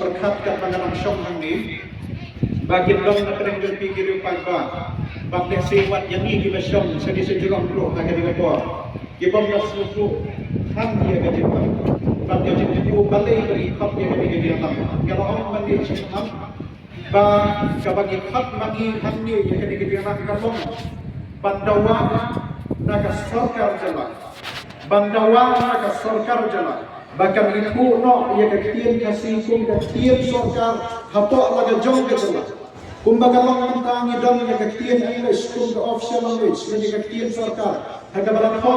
berkat kat pandangan syong ni bagi dong na pereng jol pikir yung pagba bakit sewat yang ni kita syong sa di sejurang bro hanya di kapwa kibam na susu ham dia ka jipang bakit jip jipu balay bagi khap dia ka di alam kalau orang mandi syam ba kabagi khap magi ham ni yang ka di alam kalong bandawa naga sarkar jala bandawa naga sarkar jala bahkan itu no ia ketian kasih kum ketian sarkar hapo laga jong ke jala kumbaga lang mentangi dong ia ketian English kum ke official language ia ketian sarkar haga balat ho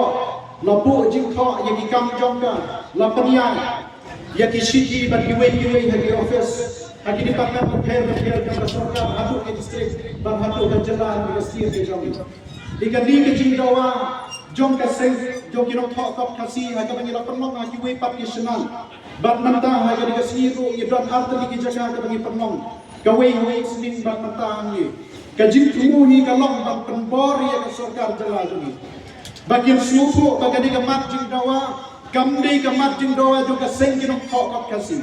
lapu jing ho ia ki kam jong ka lapanian ia ki shiki bat ki wei hagi office hagi department of health ka sarkar hatu ke district ban hatu ke jala ke sir ke jong ikan di ke jing dawa jong ka seng jong ki nok kop kasi ha ka bangi lapan mong ha ki we pat ki senang bat manta ha ka di ka siru i don arta ki jaga ka bangi penong ka we sning bat manta ni ka jing tumu hi ka long bat penbor ya ka sarkar jala ni bakin suku ka di ka mat jing dawa kamdi ka mat jing dawa jong ka seng ki nok kop kasi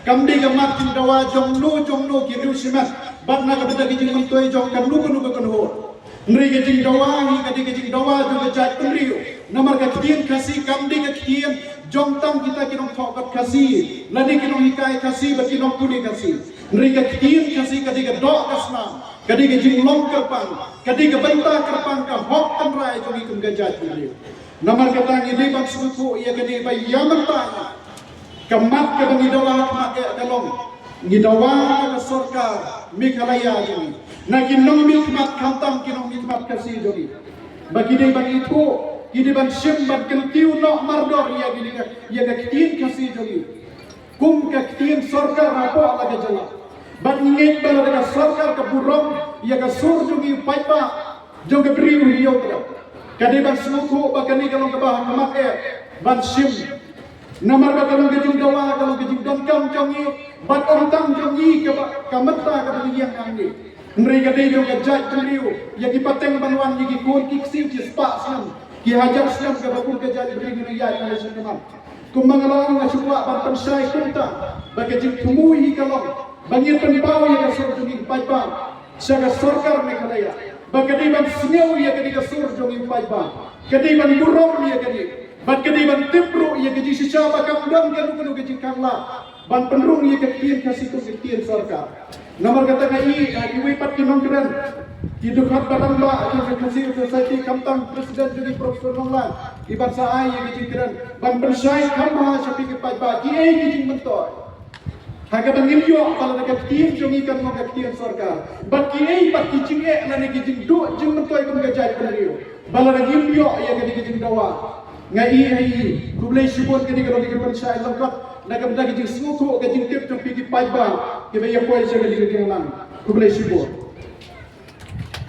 kamdi ka mat jing dawa jong no ki ru simat bat na ka beda ki jing mentoi jong ka nu ka ho Nri ke jing dawa hi ka di ke jing dawa juga jat penriu namar ka kien kasi kamdi ka kien jong tam kita kinong thok kasi ladi kinong hikai kasi ba kinong puni kasi nri ka kien kasi ka di ka dok kasna ka di ke jing long kerpang ka di ka benta kerpang ka hok tanrai jogi kum ka jat penriu namar ka tangi di bang suku ia ka di ba yaman ta kamat ka bangi dawa ka kalong ngidawa ka sarkar Meghalaya jogi na kinong mikmat kantam kinong mikmat kasi jogi bagi dai bagi itu kini ban sim ban kentiu no mardor ya gini ya ga kitin kasi jogi kum ka kitin sarkar apo laga jala ban ngit bala daga sarkar ka burong ya ga sur jogi paipa jogi priu hiyo kada kadi ban suku bagani kalong ka bah kamak ban sim namar ba kalong ka jing dawa kalong ka jing domkam jongi ban ontang jongi ka mata ka bagiyang angni mereka dia juga jat beliau yang dipateng banwan yang ikut kiksi ki spa senam ki hajar senam ke bakul ke jat beliau ni ya kali senam kumbangalang na suwa ban pensai kunta bagi jing tumui kalong bangir penpau yang kasur jungi paipa saga sarkar Meghalaya bagi dia ban sengau yang kadi kasur jungi paipa kadi ban burong yang kadi ban tipru yang kadi sisa bakam dam kanu kadi kangla ban penrung yang kadi kasih tu kadi sarkar nomor kata kai iwi pat kinong keren hidup hat batang ba ke kasih society kamtang presiden jadi profesor nonglan ibar sa ai yang kecil keren ban persai kamha sapi ke pai ba ki ai kecil mentor haga bangil yo pala daga tim jongi kan mo kaktian sarkar bat ki ai pat kicing e na ne kicing do jing mentor kum ga jai penrio bala daga yo ya ga kicing dawa ngai ai kublai sibon ke diga lagi persai lengkap nakam dagi jing suku ke jing tip jong pigi pai ba ke be ya koi se ke diga lang kublai sibon